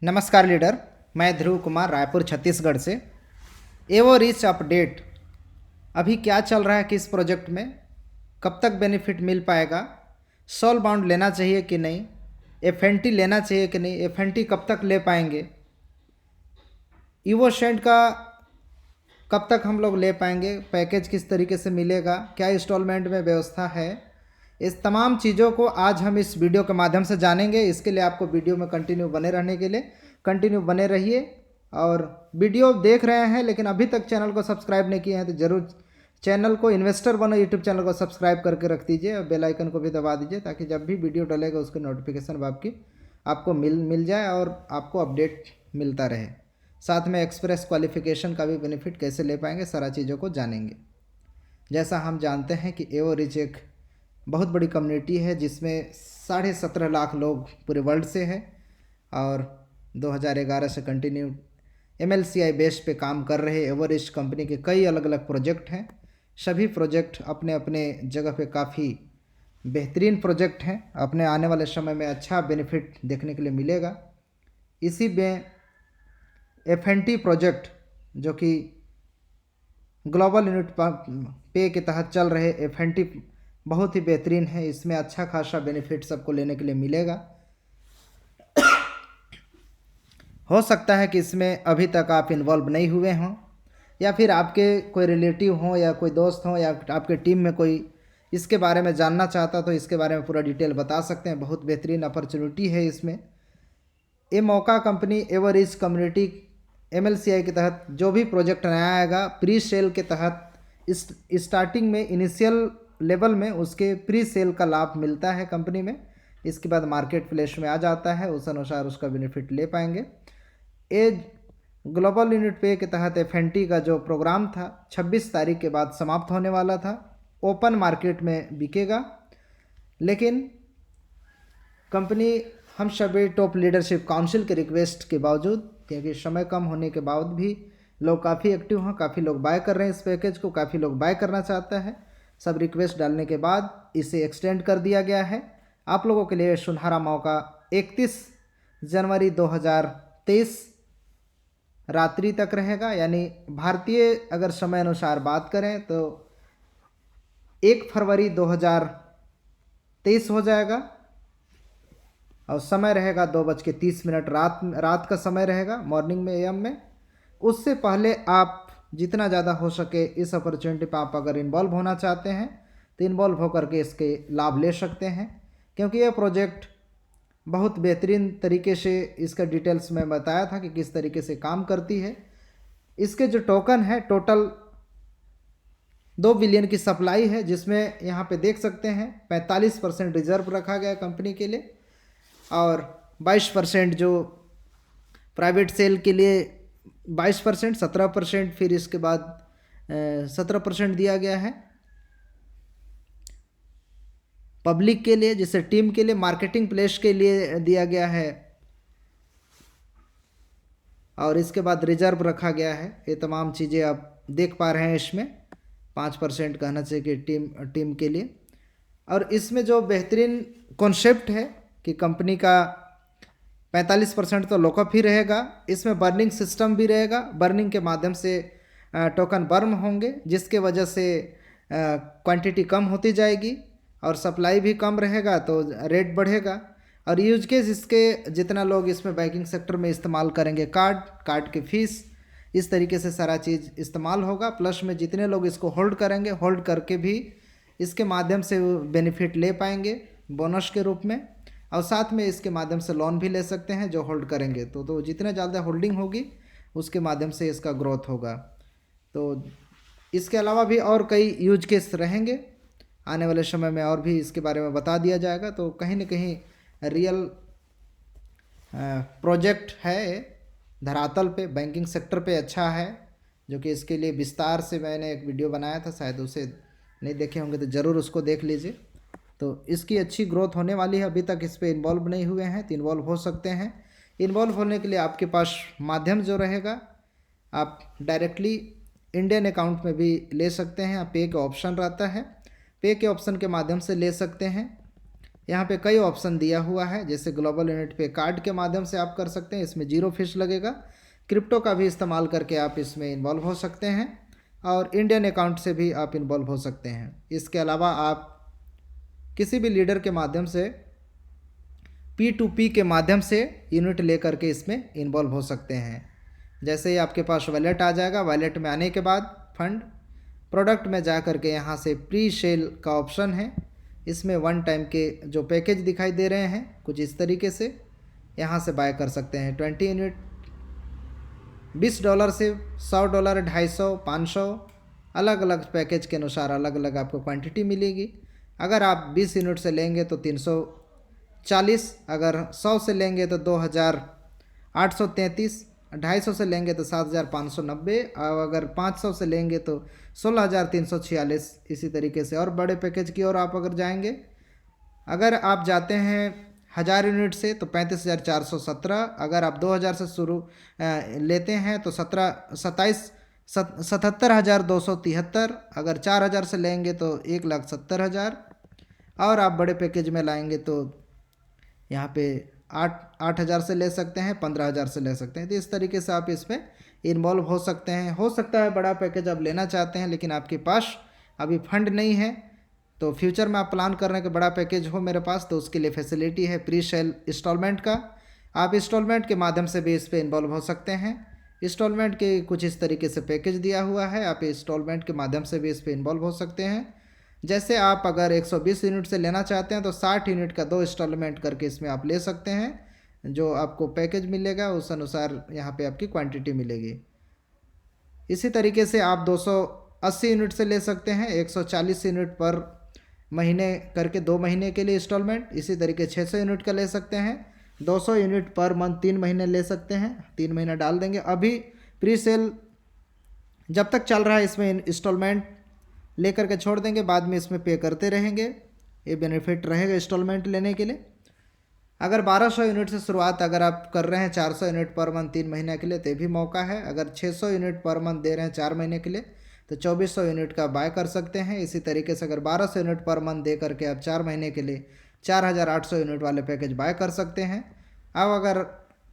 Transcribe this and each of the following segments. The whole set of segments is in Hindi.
नमस्कार लीडर, मैं ध्रुव कुमार रायपुर छत्तीसगढ़ से। एवो रिच अपडेट। अभी क्या चल रहा है किस प्रोजेक्ट में, कब तक बेनिफिट मिल पाएगा, सोल बाउंड लेना चाहिए कि नहीं, एफएनटी लेना चाहिए कि नहीं, एफएनटी कब तक ले पाएंगे, ईवोशेंट का कब तक हम लोग ले पाएंगे, पैकेज किस तरीके से मिलेगा, क्या इंस्टॉलमेंट में व्यवस्था है, इस तमाम चीज़ों को आज हम इस वीडियो के माध्यम से जानेंगे। इसके लिए आपको वीडियो में कंटिन्यू बने रहने के लिए कंटिन्यू बने रहिए। और वीडियो देख रहे हैं लेकिन अभी तक चैनल को सब्सक्राइब नहीं किए हैं तो ज़रूर चैनल को इन्वेस्टर बनो यूट्यूब चैनल को सब्सक्राइब करके रख दीजिए और बेल आइकन को भी दबा दीजिए ताकि जब भी वीडियो डलेगा उसकी नोटिफिकेशन आपको मिल जाए और आपको अपडेट मिलता रहे। साथ में एक्सप्रेस क्वालिफिकेशन का भी बेनिफिट कैसे ले पाएंगे, सारा चीज़ों को जानेंगे। जैसा हम जानते हैं कि एवो रिच एक बहुत बड़ी कम्युनिटी है जिसमें 17.5 लाख लोग पूरे वर्ल्ड से हैं और 2011 से कंटिन्यू MLCI बेस पे काम कर रहे एवो रिच कंपनी के कई अलग अलग प्रोजेक्ट हैं। सभी प्रोजेक्ट अपने अपने जगह पे काफ़ी बेहतरीन प्रोजेक्ट हैं। अपने आने वाले समय में अच्छा बेनिफिट देखने के लिए मिलेगा। इसी में FNT प्रोजेक्ट जो कि ग्लोबल यूनिट पे के तहत चल रहे FNT बहुत ही बेहतरीन है। इसमें अच्छा खासा बेनिफिट सबको लेने के लिए मिलेगा। हो सकता है कि इसमें अभी तक आप इन्वॉल्व नहीं हुए हों या फिर आपके कोई रिलेटिव हों या कोई दोस्त हों या आपके टीम में कोई इसके बारे में जानना चाहता तो इसके बारे में पूरा डिटेल बता सकते हैं। बहुत बेहतरीन अपॉर्चुनिटी है इसमें। ये मौका कंपनी एवो रिच कम्युनिटी MLCI के तहत जो भी प्रोजेक्ट नया आएगा प्री सेल के तहत स्टार्टिंग में इनिशियल लेवल में उसके प्री सेल का लाभ मिलता है कंपनी में। इसके बाद मार्केट प्लेस में आ जाता है, उस अनुसार उसका बेनिफिट ले पाएंगे। ये ग्लोबल यूनिट पे के तहत FNT का जो प्रोग्राम था 26 तारीख के बाद समाप्त होने वाला था। ओपन मार्केट में बिकेगा, लेकिन कंपनी हम सभी टॉप लीडरशिप काउंसिल के रिक्वेस्ट के बावजूद, क्योंकि समय कम होने के बावजूद भी लोग काफ़ी एक्टिव हैं, काफ़ी लोग बाय कर रहे हैं इस पैकेज को, काफ़ी लोग बाय करना चाहता है। सब रिक्वेस्ट डालने के बाद इसे एक्सटेंड कर दिया गया है। आप लोगों के लिए सुनहरा मौका 31 जनवरी 2023 रात्रि तक रहेगा। यानी भारतीय अगर समय अनुसार बात करें तो 1 फरवरी 2023 हो जाएगा और समय रहेगा 2:30 रात का समय रहेगा, मॉर्निंग में AM में। उससे पहले आप जितना ज़्यादा हो सके इस अपॉर्चुनिटी पर आप अगर इन्वॉल्व होना चाहते हैं तो इन्वॉल्व होकर के इसके लाभ ले सकते हैं, क्योंकि यह प्रोजेक्ट बहुत बेहतरीन तरीके से इसका डिटेल्स में बताया था कि किस तरीके से काम करती है। इसके जो टोकन है टोटल 2 बिलियन की सप्लाई है, जिसमें यहाँ पे देख सकते हैं 45% रिजर्व रखा गया कंपनी के लिए और 22% जो प्राइवेट सेल के लिए 22%, 17%, फिर इसके बाद 17% दिया गया है पब्लिक के लिए, जिसे टीम के लिए मार्केटिंग प्लेस के लिए दिया गया है और इसके बाद रिजर्व रखा गया है। ये तमाम चीज़ें आप देख पा रहे हैं। इसमें 5% कहना चाहिए कि टीम के लिए। और इसमें जो बेहतरीन कॉन्सेप्ट है कि कंपनी का 45% तो लॉकअप ही रहेगा, इसमें बर्निंग सिस्टम भी रहेगा। बर्निंग के माध्यम से टोकन बर्न होंगे, जिसके वजह से क्वांटिटी कम होती जाएगी और सप्लाई भी कम रहेगा तो रेट बढ़ेगा। और यूज केस इसके जितना लोग इसमें बैंकिंग सेक्टर में इस्तेमाल करेंगे, कार्ड की फीस, इस तरीके से सारा चीज़ इस्तेमाल होगा। प्लस में जितने लोग इसको होल्ड करेंगे, होल्ड करके भी इसके माध्यम से बेनिफिट ले पाएंगे बोनस के रूप में, और साथ में इसके माध्यम से लोन भी ले सकते हैं जो होल्ड करेंगे। तो जितने ज़्यादा होल्डिंग होगी उसके माध्यम से इसका ग्रोथ होगा। तो इसके अलावा भी और कई यूज केस रहेंगे, आने वाले समय में और भी इसके बारे में बता दिया जाएगा। तो कहीं ना कहीं रियल प्रोजेक्ट है, धरातल पे बैंकिंग सेक्टर पे अच्छा है, जो कि इसके लिए विस्तार से मैंने एक वीडियो बनाया था, शायद उसे नहीं देखे होंगे तो ज़रूर उसको देख लीजिए। तो इसकी अच्छी ग्रोथ होने वाली है। अभी तक इस पर इन्वॉल्व नहीं हुए हैं तो इन्वॉल्व हो सकते हैं। इन्वॉल्व होने के लिए आपके पास माध्यम जो रहेगा, आप डायरेक्टली इंडियन अकाउंट में भी ले सकते हैं। पे के ऑप्शन रहता है, पे के ऑप्शन के माध्यम से ले सकते हैं। यहाँ पे कई ऑप्शन दिया हुआ है, जैसे ग्लोबल यूनिट पे कार्ड के माध्यम से आप कर सकते हैं, इसमें 0 फीस लगेगा। क्रिप्टो का भी इस्तेमाल करके आप इसमें इन्वॉल्व हो सकते हैं और इंडियन अकाउंट से भी आप इन्वॉल्व हो सकते हैं। इसके अलावा आप किसी भी लीडर के माध्यम से P2P के माध्यम से यूनिट लेकर के इसमें इन्वॉल्व हो सकते हैं। जैसे ही आपके पास वॉलेट आ जाएगा, वॉलेट में आने के बाद फंड प्रोडक्ट में जा कर के यहाँ से प्री सेल का ऑप्शन है, इसमें 1 टाइम के जो पैकेज दिखाई दे रहे हैं कुछ इस तरीके से यहाँ से बाय कर सकते हैं। 20 यूनिट $20 से $100, $250, $500 अलग अलग पैकेज के अनुसार अलग अलग आपको क्वांटिटी मिलेगी। अगर आप 20 यूनिट से लेंगे तो 340, अगर 100 से लेंगे तो 2833, 250 से लेंगे तो 7590 और अगर 500 से लेंगे तो 16346। इसी तरीके से और बड़े पैकेज की ओर आप अगर जाएंगे, अगर आप जाते हैं 1000 यूनिट से तो 35417, अगर आप 2000 से शुरू लेते हैं तो 77,273, अगर 4000 से लेंगे तो 1,70,000 और आप बड़े पैकेज में लाएंगे तो यहाँ पे 8,000 से ले सकते हैं, 15,000 से ले सकते हैं। तो इस तरीके से आप इसमें इन्वॉल्व हो सकते हैं। हो सकता है बड़ा पैकेज आप लेना चाहते हैं लेकिन आपके पास अभी फंड नहीं है, तो फ्यूचर में आप प्लान कर रहे हैं कि बड़ा पैकेज हो मेरे पास, तो उसके लिए फैसिलिटी है प्री सेल इंस्टॉलमेंट का। आप इंस्टॉलमेंट के माध्यम से भी इस पर इन्वॉल्व हो सकते हैं। इंस्टॉलमेंट के कुछ इस तरीके से पैकेज दिया हुआ है, आप इंस्टॉलमेंट के माध्यम से भी इस पर इन्वॉल्व हो सकते हैं। जैसे आप अगर 120 यूनिट से लेना चाहते हैं तो 60 यूनिट का 2 इंस्टॉलमेंट करके इसमें आप ले सकते हैं। जो आपको पैकेज मिलेगा उस अनुसार यहाँ पे आपकी क्वांटिटी मिलेगी। इसी तरीके से आप 280 यूनिट से ले सकते हैं, 140 यूनिट पर महीने करके 2 महीने के लिए इंस्टॉलमेंट। इसी तरीके 600 यूनिट का ले सकते हैं, 200 यूनिट पर मंथ 3 महीने ले सकते हैं, 3 महीना डाल देंगे। अभी प्री सेल जब तक चल रहा है इसमें इंस्टॉलमेंट लेकर के छोड़ देंगे, बाद में इसमें पे करते रहेंगे, ये बेनिफिट रहेगा इंस्टॉलमेंट लेने के लिए। अगर 1200 यूनिट से शुरुआत अगर आप कर रहे हैं 400 यूनिट पर मंथ 3 महीने के लिए तो भी मौका है। अगर 600 यूनिट पर मंथ दे रहे हैं 4 महीने के लिए तो 2400 यूनिट का बाय कर सकते हैं। इसी तरीके से अगर 1200 यूनिट पर मंथ दे करके आप 4 महीने के लिए 4800 यूनिट वाले पैकेज बाय कर सकते हैं। अब अगर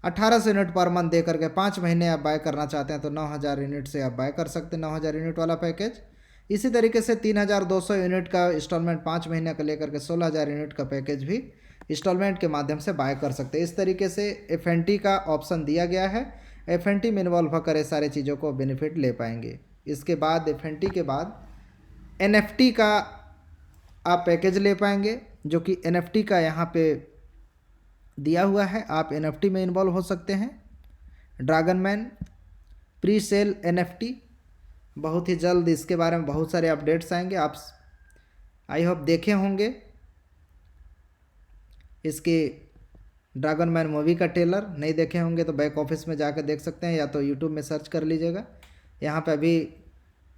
1800 यूनिट पर मंथ दे करके 5 महीने आप बाय करना चाहते हैं तो 9000 यूनिट से आप बाय कर सकते हैं, 9000 यूनिट वाला पैकेज। इसी तरीके से 3200 यूनिट का इंस्टॉलमेंट 5 महीने का लेकर के 16000 यूनिट का पैकेज भी इंस्टॉलमेंट के माध्यम से बाय कर सकते हैं। इस तरीके से FNT का ऑप्शन दिया गया है। FNT में इन्वॉल्व होकर ये सारे चीज़ों को बेनिफिट ले पाएंगे। इसके बाद FNT के बाद NFT का आप पैकेज ले पाएंगे, जो कि NFT का यहाँ पे दिया हुआ है। आप NFT में इन्वॉल्व हो सकते हैं। Dragon man pre sale NFT बहुत ही जल्द इसके बारे में बहुत सारे अपडेट्स आएंगे। आप आई होप देखे होंगे इसके ड्रैगन मैन मूवी का ट्रेलर, नहीं देखे होंगे तो बैक ऑफिस में जाकर देख सकते हैं या तो यूट्यूब में सर्च कर लीजिएगा। यहाँ पे अभी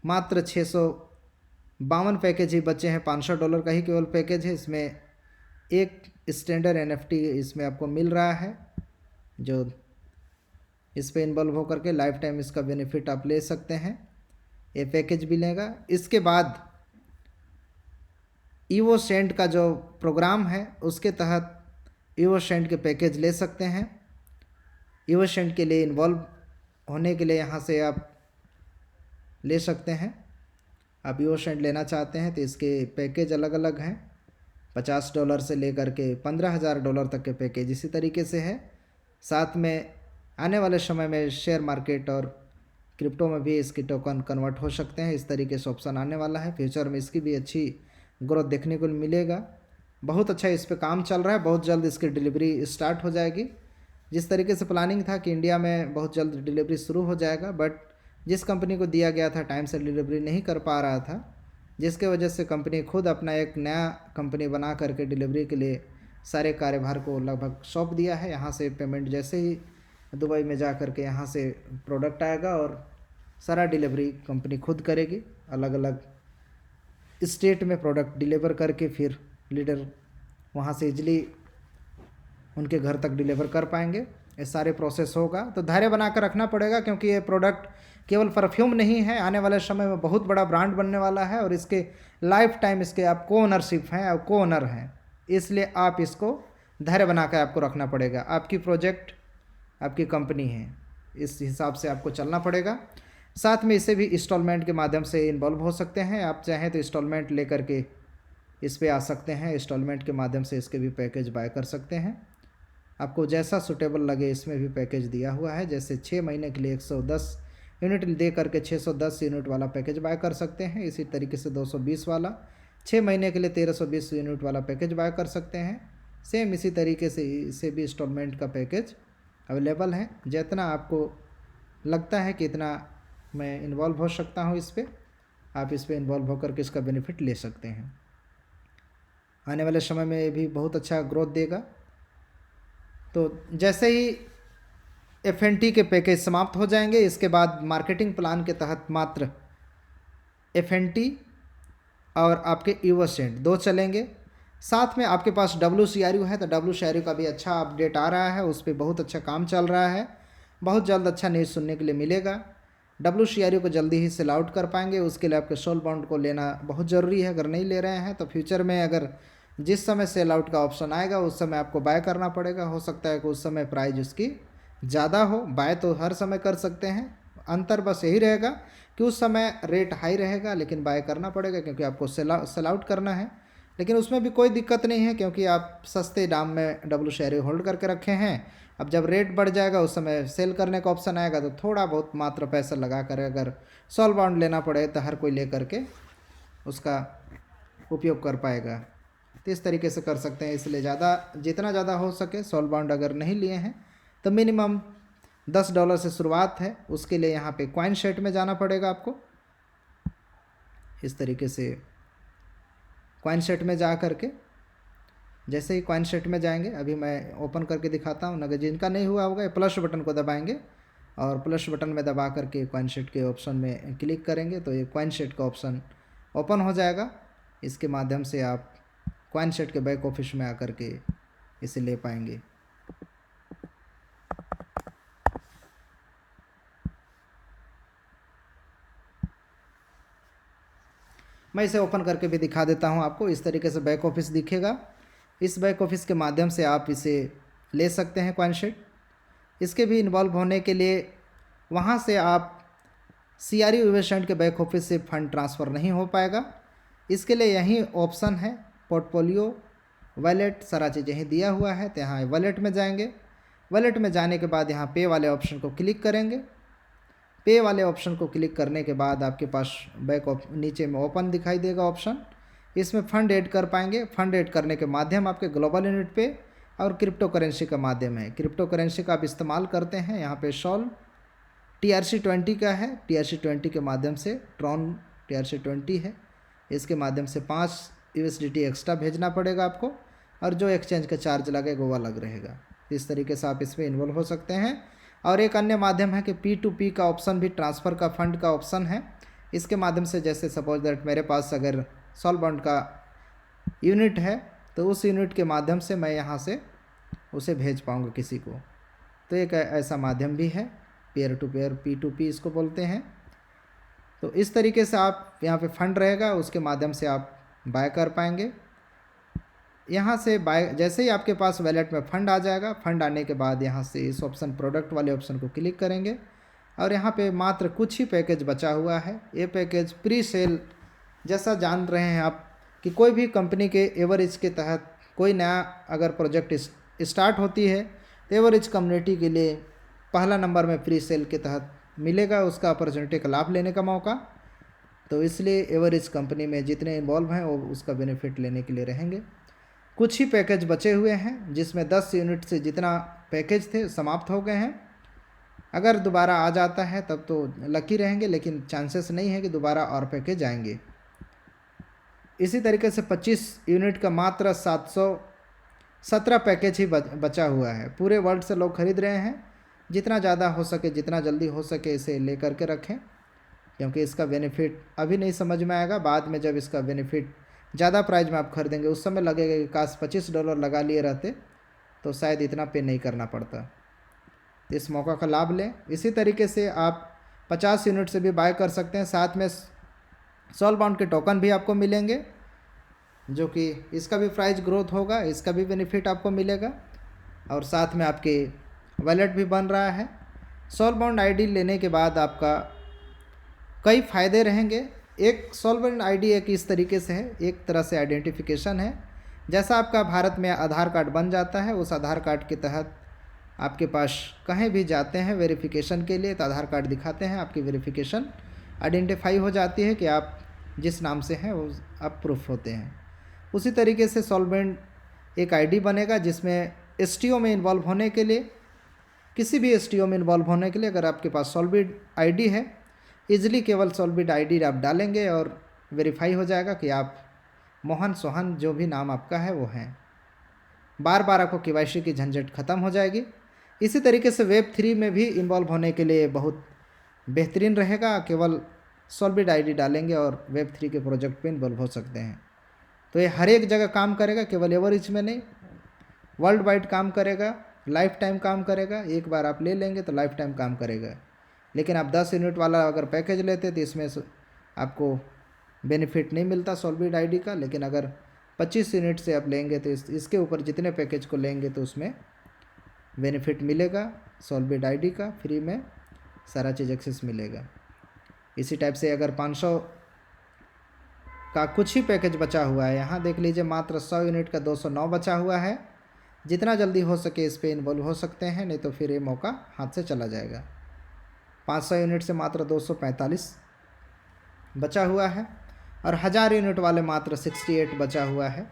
मात्र 652 पैकेज ही बचे हैं, $500 का ही केवल पैकेज है। इसमें एक स्टैंडर्ड NFT इसमें आपको मिल रहा है, जो इस पे इन्वॉल्व होकर के लाइफ टाइम इसका बेनिफिट आप ले सकते हैं। ये पैकेज मिलेगा। इसके बाद ईवो सेंट का जो प्रोग्राम है उसके तहत ईवो सेंट के पैकेज ले सकते हैं। ईवो सेंट के लिए इन्वॉल्व होने के लिए यहाँ से आप ले सकते हैं। आप ईवो सेंट लेना चाहते हैं तो इसके पैकेज अलग अलग हैं, $50 से लेकर के $15,000 तक के पैकेज इसी तरीके से है। साथ में आने वाले समय में शेयर मार्केट और क्रिप्टो में भी इसकी टोकन कन्वर्ट हो सकते हैं। इस तरीके से ऑप्शन आने वाला है। फ्यूचर में इसकी भी अच्छी ग्रोथ देखने को मिलेगा। बहुत अच्छा इस पे काम चल रहा है। बहुत जल्द इसकी डिलीवरी स्टार्ट हो जाएगी। जिस तरीके से प्लानिंग था कि इंडिया में बहुत जल्द डिलीवरी शुरू हो जाएगा, बट जिस कंपनी को दिया गया था टाइम से डिलीवरी नहीं कर पा रहा था, जिसके वजह से कंपनी खुद अपना एक नया कंपनी बना करके डिलीवरी के लिए सारे कार्यभार को लगभग सौंप दिया है। यहाँ से पेमेंट जैसे ही दुबई में जा कर के यहाँ से प्रोडक्ट आएगा और सारा डिलीवरी कंपनी खुद करेगी। अलग अलग स्टेट में प्रोडक्ट डिलीवर करके फिर लीडर वहाँ से इजली उनके घर तक डिलीवर कर पाएंगे। ये सारे प्रोसेस होगा, तो धैर्य बनाकर रखना पड़ेगा, क्योंकि ये प्रोडक्ट केवल परफ्यूम नहीं है, आने वाले समय में बहुत बड़ा ब्रांड बनने वाला है और इसके लाइफ टाइम इसके आप को ओनरशिप हैं और को ओनर हैं। इसलिए आप इसको धैर्य बना कर आपको रखना पड़ेगा। आपकी प्रोजेक्ट आपकी कंपनी है, इस हिसाब से आपको चलना पड़ेगा। साथ में इसे भी इंस्टॉलमेंट के माध्यम से इन्वॉल्व हो सकते हैं। आप चाहें तो इंस्टॉलमेंट लेकर के इस पे आ सकते हैं, इंस्टॉलमेंट के माध्यम से इसके भी पैकेज बाय कर सकते हैं। आपको जैसा सूटेबल लगे इसमें भी पैकेज दिया हुआ है। जैसे 6 महीने के लिए 110 यूनिट दे करके 610 यूनिट वाला पैकेज बाय कर सकते हैं। इसी तरीके से 220 वाला 6 महीने के लिए 1320 यूनिट वाला पैकेज बाय कर सकते हैं। सेम इसी तरीके से इसे भी इंस्टॉलमेंट का पैकेज अवेलेबल है। जितना आपको लगता है कि इतना मैं इन्वॉल्व हो सकता हूँ इस पर, आप इस पर इन्वॉल्व होकर के इसका बेनिफिट ले सकते हैं। आने वाले समय में ये भी बहुत अच्छा ग्रोथ देगा। तो जैसे ही FNT के पैकेज समाप्त हो जाएंगे, इसके बाद मार्केटिंग प्लान के तहत मात्र FNT और आपके यूएसएंड 2 चलेंगे। साथ में आपके पास WCRU है, तो WCRU का भी अच्छा अपडेट आ रहा है, उस पर बहुत अच्छा काम चल रहा है। बहुत जल्द अच्छा न्यूज़ सुनने के लिए मिलेगा। WCRU को जल्दी ही सेल आउट कर पाएंगे। उसके लिए आपके सोल बॉन्ड को लेना बहुत ज़रूरी है। अगर नहीं ले रहे हैं तो फ्यूचर में अगर जिस समय सेल आउट का ऑप्शन आएगा उस समय आपको बाय करना पड़ेगा। हो सकता है कि उस समय प्राइस उसकी ज़्यादा हो। बाय तो हर समय कर सकते हैं, अंतर बस यही रहेगा कि उस समय रेट हाई रहेगा, लेकिन बाय करना पड़ेगा क्योंकि आपको सेल आउट करना है। लेकिन उसमें भी कोई दिक्कत नहीं है क्योंकि आप सस्ते दाम में WCRU होल्ड करके रखे हैं। अब जब रेट बढ़ जाएगा उस समय सेल करने का ऑप्शन आएगा तो थोड़ा बहुत मात्र पैसा लगा कर अगर सोल बॉन्ड लेना पड़े तो हर कोई ले करके उसका उपयोग कर पाएगा। तो इस तरीके से कर सकते हैं। इसलिए जितना ज़्यादा हो सके सोल बॉन्ड अगर नहीं लिए हैं तो मिनिमम $10 से शुरुआत है। उसके लिए यहाँ पे कॉइन शेट में जाना पड़ेगा आपको। इस तरीके से कॉइन शेट में जा करके, जैसे ही कॉइन शेट में जाएंगे, अभी मैं ओपन करके दिखाता हूँ। अगर जिनका नहीं हुआ होगा प्लस बटन को दबाएंगे और प्लस बटन में दबा करके कॉइन शेट के ऑप्शन में क्लिक करेंगे तो ये कॉइन शेट का ऑप्शन ओपन हो जाएगा। इसके माध्यम से आप कॉइन शेट के बैक ऑफिस में आकर के इसे ले पाएंगे। मैं इसे ओपन करके भी दिखा देता हूं आपको। इस तरीके से बैक ऑफिस दिखेगा। इस बैक ऑफिस के माध्यम से आप इसे ले सकते हैं कॉइन शेट। इसके भी इन्वॉल्व होने के लिए वहां से आप CRU इन्वेस्टमेंट के बैक ऑफिस से फंड ट्रांसफ़र नहीं हो पाएगा। इसके लिए यही ऑप्शन है पोर्टफोलियो, वॉलेट, सारा चीज़ यहीं दिया हुआ है। तो यहाँ वॉलेट में जाएंगे। वॉलेट में जाने के बाद यहाँ पे वाले ऑप्शन को क्लिक करेंगे। पे वाले ऑप्शन को क्लिक करने के बाद आपके पास नीचे में ओपन दिखाई देगा ऑप्शन। इसमें फंड ऐड कर पाएंगे। फंड ऐड करने के माध्यम आपके ग्लोबल यूनिट पे और क्रिप्टो करेंसी का माध्यम है। क्रिप्टो करेंसी का आप इस्तेमाल करते हैं। यहाँ पे सॉल TRC20 का है। TRC20 के माध्यम से ट्रॉन TRC20 है। इसके माध्यम से 5 USDT एक्स्ट्रा भेजना पड़ेगा आपको और जो एक्सचेंज का चार्ज लगेगा वो अलग रहेगा। इस तरीके से आप इसमें इन्वॉल्व हो सकते हैं। और एक अन्य माध्यम है कि P2P का ऑप्शन भी, ट्रांसफ़र का फंड का ऑप्शन है। इसके माध्यम से जैसे सपोज दैट मेरे पास अगर सोल बॉन्ड का यूनिट है तो उस यूनिट के माध्यम से मैं यहाँ से उसे भेज पाऊँगा किसी को। तो एक ऐसा माध्यम भी है, पेयर टू पेयर P2P इसको बोलते हैं। तो इस तरीके से आप यहाँ पे फंड रहेगा, उसके माध्यम से आप बाय कर पाएंगे। यहाँ से बाय जैसे ही आपके पास वैलेट में फ़ंड आ जाएगा, फ़ंड आने के बाद यहाँ से इस ऑप्शन प्रोडक्ट वाले ऑप्शन को क्लिक करेंगे और यहाँ पे मात्र कुछ ही पैकेज बचा हुआ है। ये पैकेज प्री सेल, जैसा जान रहे हैं आप कि कोई भी कंपनी के एवरेज के तहत कोई नया अगर प्रोजेक्ट स्टार्ट होती है तो एवरेज कम्युनिटी के लिए पहला नंबर में प्री सेल के तहत मिलेगा उसका अपॉर्चुनिटी का लाभ लेने का मौका। तो इसलिए एवरेज कंपनी में जितने इन्वॉल्व हैं वो उसका बेनिफिट लेने के लिए रहेंगे। कुछ ही पैकेज बचे हुए हैं जिसमें 10 यूनिट से जितना पैकेज थे समाप्त हो गए हैं। अगर दोबारा आ जाता है तब तो लकी रहेंगे, लेकिन चांसेस नहीं है कि दोबारा और पैकेज आएंगे। इसी तरीके से 25 यूनिट का मात्र 717 पैकेज ही बचा हुआ है। पूरे वर्ल्ड से लोग खरीद रहे हैं। जितना ज़्यादा हो सके, जितना जल्दी हो सके इसे ले करके रखें, क्योंकि इसका बेनिफिट अभी नहीं समझ में आएगा। बाद में जब इसका बेनिफिट ज़्यादा प्राइस में आप खरीदेंगे उस समय लगेगा कि काश $25 लगा लिए रहते तो शायद इतना पे नहीं करना पड़ता। इस मौका का लाभ लें। इसी तरीके से आप 50 यूनिट से भी बाय कर सकते हैं। साथ में सोल बॉन्ड के टोकन भी आपको मिलेंगे। जो कि इसका भी प्राइस ग्रोथ होगा, इसका भी बेनिफिट आपको मिलेगा और साथ में आपके वॉलेट भी बन रहा है। सोलबाउंड आईडी लेने के बाद आपका कई फ़ायदे रहेंगे। एक सोलबाउंड आईडी एक इस तरीके से है, एक तरह से आइडेंटिफिकेशन है। जैसा आपका भारत में आधार कार्ड बन जाता है, उस आधार कार्ड के तहत आपके पास कहीं भी जाते हैं वेरिफिकेशन के लिए तो आधार कार्ड दिखाते हैं, आपकी वेरिफिकेशन आइडेंटिफाई हो जाती है कि आप जिस नाम से हैं वो आप प्रूफ होते हैं। उसी तरीके से सॉल्वेंट एक आईडी बनेगा जिसमें एसटीओ में इन्वॉल्व होने के लिए, किसी भी एसटीओ में इन्वॉल्व होने के लिए अगर आपके पास सॉल्वेंट आईडी है, इजीली केवल सॉल्वेंट आईडी आप डालेंगे और वेरीफाई हो जाएगा कि आप मोहन सोहन जो भी नाम आपका है वो हैं। बार बार आपको केवाईसी की झंझट खत्म हो जाएगी। इसी तरीके से वेब 3 में भी इन्वॉल्व होने के लिए बहुत बेहतरीन रहेगा। केवल सॉल्वेंट आईडी डालेंगे और वेब 3 के प्रोजेक्ट पे इन्वॉल्व हो सकते हैं। तो ये हर एक जगह काम करेगा, केवल एवरेज में नहीं, वर्ल्ड वाइड काम करेगा, लाइफ टाइम काम करेगा। एक बार आप ले लेंगे तो लाइफ टाइम काम करेगा। लेकिन आप 10 यूनिट वाला अगर पैकेज लेते तो इसमें आपको बेनिफिट नहीं मिलता सॉल्वेंट आईडी का। लेकिन अगर 25 यूनिट से आप लेंगे तो इसके ऊपर जितने पैकेज को लेंगे तो उसमें बेनिफिट मिलेगा सॉल्वेंट आईडी का, फ्री में सारा चीज़ एक्सेस मिलेगा। इसी टाइप से अगर 500 का कुछ ही पैकेज बचा हुआ है, यहाँ देख लीजिए मात्र 100 यूनिट का 209 बचा हुआ है। जितना जल्दी हो सके इस पर इन्वॉल्व हो सकते हैं, नहीं तो फिर ये मौका हाथ से चला जाएगा। 500 यूनिट से मात्र 245 बचा हुआ है और 1000 यूनिट वाले मात्र 68 बचा हुआ है।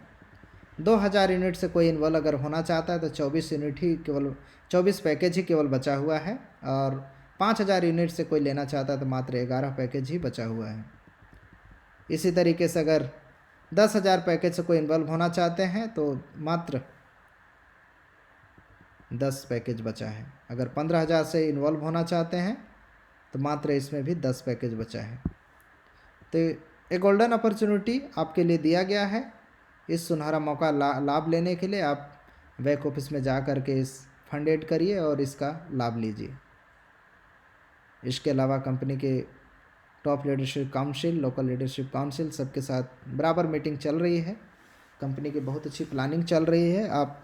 2000 यूनिट से कोई इन्वॉल्व अगर होना चाहता है तो 24 यूनिट ही केवल 24 पैकेज ही केवल बचा हुआ है और 5000 यूनिट से कोई लेना चाहता है तो मात्र 11 पैकेज ही बचा हुआ है। इसी तरीके से अगर 10,000 पैकेज से कोई इन्वॉल्व होना चाहते हैं तो मात्र 10 पैकेज बचा है। अगर 15,000 से इन्वॉल्व होना चाहते हैं तो मात्र इसमें भी 10 पैकेज बचा है। तो एक गोल्डन अपॉर्चुनिटी आपके लिए दिया गया है। इस सुनहरा मौका लाभ लेने के लिए आप बैक ऑफिस में जा कर के इस फंड ऐड करिए और इसका लाभ लीजिए। इसके अलावा कंपनी के top leadership council, local leadership council सबके साथ बराबर मीटिंग चल रही है। कंपनी की बहुत अच्छी प्लानिंग चल रही है। आप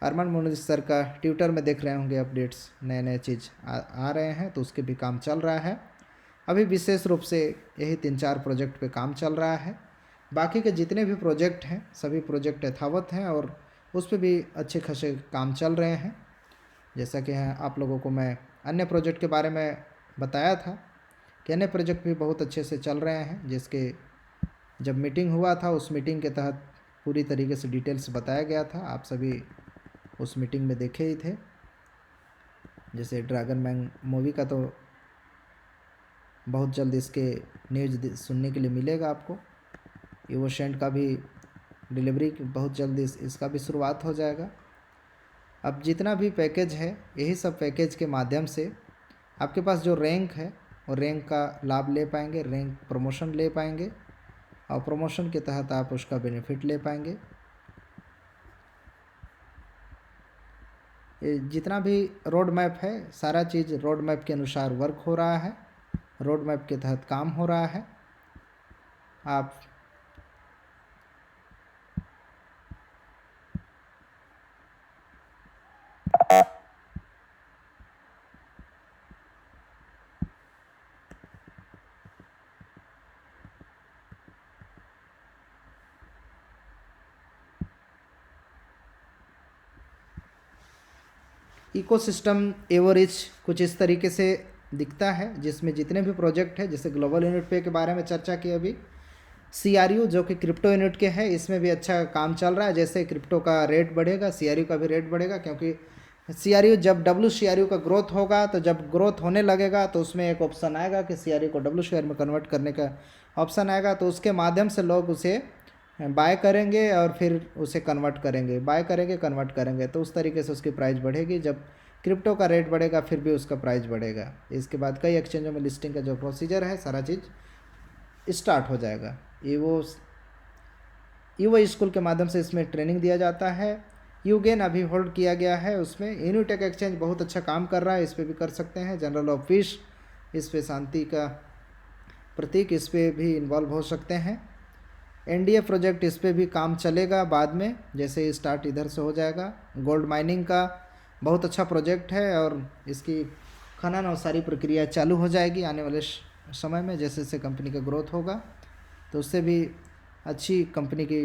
अरमान मोनिज सर का ट्विटर में देख रहे होंगे अपडेट्स, नए नए चीज़ आ रहे हैं तो उसके भी काम चल रहा है। अभी विशेष रूप से यही 3-4 प्रोजेक्ट पे काम चल रहा है। बाकी के जितने भी प्रोजेक्ट हैं सभी प्रोजेक्ट यथावत हैं और उस पर भी अच्छे खासे काम चल रहे हैं। जैसा कि आप लोगों को मैं अन्य प्रोजेक्ट के बारे में बताया था कि अन्य प्रोजेक्ट भी बहुत अच्छे से चल रहे हैं, जिसके जब मीटिंग हुआ था उस मीटिंग के तहत पूरी तरीके से डिटेल्स बताया गया था। आप सभी उस मीटिंग में देखे ही थे। जैसे ड्रैगन मैन मूवी का तो बहुत जल्द इसके न्यूज़ सुनने के लिए मिलेगा आपको। इवोशेंट का भी डिलीवरी बहुत जल्द इसका भी शुरुआत हो जाएगा। अब जितना भी पैकेज है यही सब पैकेज के माध्यम से आपके पास जो रैंक है वो रैंक का लाभ ले पाएंगे, रैंक प्रमोशन ले पाएंगे और प्रमोशन के तहत आप उसका बेनिफिट ले पाएंगे। ये जितना भी रोड मैप है सारा चीज़ रोड मैप के अनुसार वर्क हो रहा है, रोड मैप के तहत काम हो रहा है। आप इकोसिस्टम एवरेज कुछ इस तरीके से दिखता है, जिसमें जितने भी प्रोजेक्ट है, जैसे ग्लोबल यूनिट पे के बारे में चर्चा की अभी, CRU जो कि क्रिप्टो यूनिट के है, इसमें भी अच्छा काम चल रहा है। जैसे क्रिप्टो का रेट बढ़ेगा CRU का भी रेट बढ़ेगा, क्योंकि CRU जब WCRU का ग्रोथ होगा तो जब ग्रोथ होने लगेगा तो उसमें एक ऑप्शन आएगा कि CRU को WCRU में कन्वर्ट करने का ऑप्शन आएगा। तो उसके माध्यम से लोग उसे बाय करेंगे और फिर उसे कन्वर्ट करेंगे, बाय करेंगे कन्वर्ट करेंगे, तो उस तरीके से उसकी प्राइस बढ़ेगी। जब क्रिप्टो का रेट बढ़ेगा फिर भी उसका प्राइस बढ़ेगा। इसके बाद कई एक्सचेंजों में लिस्टिंग का जो प्रोसीजर है सारा चीज़ स्टार्ट हो जाएगा। ईवो स्कूल के माध्यम से इसमें ट्रेनिंग दिया जाता है। यूगेन अभी होल्ड किया गया है उसमें। इन्यूटेक एक्सचेंज बहुत अच्छा काम कर रहा है, इस पर भी कर सकते हैं। जनरल ऑफ फिश, इस पर शांति का प्रतीक, इस पर भी इन्वॉल्व हो सकते हैं। एनडीए प्रोजेक्ट, इस पे भी काम चलेगा बाद में, जैसे ही स्टार्ट इधर से हो जाएगा। गोल्ड माइनिंग का बहुत अच्छा प्रोजेक्ट है और इसकी खनन और सारी प्रक्रिया चालू हो जाएगी आने वाले समय में। जैसे जैसे कंपनी का ग्रोथ होगा तो उससे भी अच्छी कंपनी की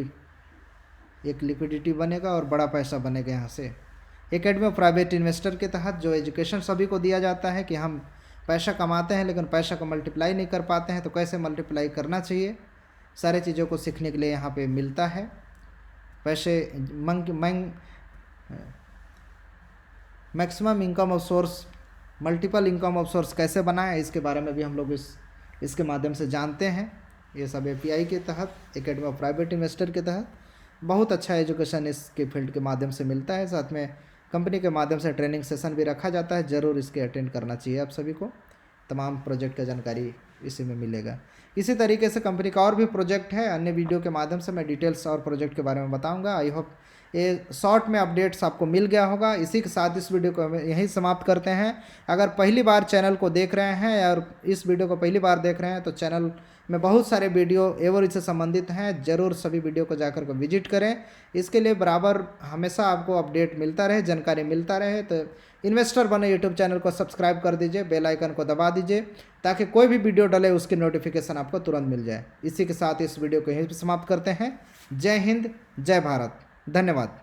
एक लिक्विडिटी बनेगा और बड़ा पैसा बनेगा यहाँ से। एकेडमी ऑफ प्राइवेट इन्वेस्टर के तहत जो एजुकेशन सभी को दिया जाता है कि हम पैसा कमाते हैं लेकिन पैसा को मल्टीप्लाई नहीं कर पाते हैं, तो कैसे मल्टीप्लाई करना चाहिए, सारे चीज़ों को सीखने के लिए यहाँ पे मिलता है। पैसे maximum income of source, multiple income of source कैसे बनाएं, इसके बारे में भी हम लोग इसके माध्यम से जानते हैं। ये सब एपीआई के तहत, एकेडमी ऑफ प्राइवेट इन्वेस्टर के तहत बहुत अच्छा एजुकेशन इसके फील्ड के माध्यम से मिलता है। साथ में कंपनी के माध्यम से ट्रेनिंग सेशन भी रखा जाता है, ज़रूर इसके अटेंड करना चाहिए आप सभी को। तमाम प्रोजेक्ट का जानकारी इसी में मिलेगा। इसी तरीके से कंपनी का और भी प्रोजेक्ट है, अन्य वीडियो के माध्यम से मैं डिटेल्स और प्रोजेक्ट के बारे में बताऊंगा। आई होप ये शॉर्ट में अपडेट्स आपको मिल गया होगा। इसी के साथ इस वीडियो को यहीं समाप्त करते हैं। अगर पहली बार चैनल को देख रहे हैं और इस वीडियो को पहली बार देख रहे हैं तो चैनल में बहुत सारे वीडियो एवं इससे संबंधित हैं, ज़रूर सभी वीडियो को जाकर के विजिट करें। इसके लिए बराबर हमेशा आपको अपडेट मिलता रहे, जानकारी मिलता रहे, तो इन्वेस्टर बने यूट्यूब चैनल को सब्सक्राइब कर दीजिए, बेल आइकन को दबा दीजिए ताकि कोई भी वीडियो डले उसकी नोटिफिकेशन आपको तुरंत मिल जाए। इसी के साथ इस वीडियो को यहीं पर समाप्त करते हैं। जय हिंद, जय भारत, धन्यवाद।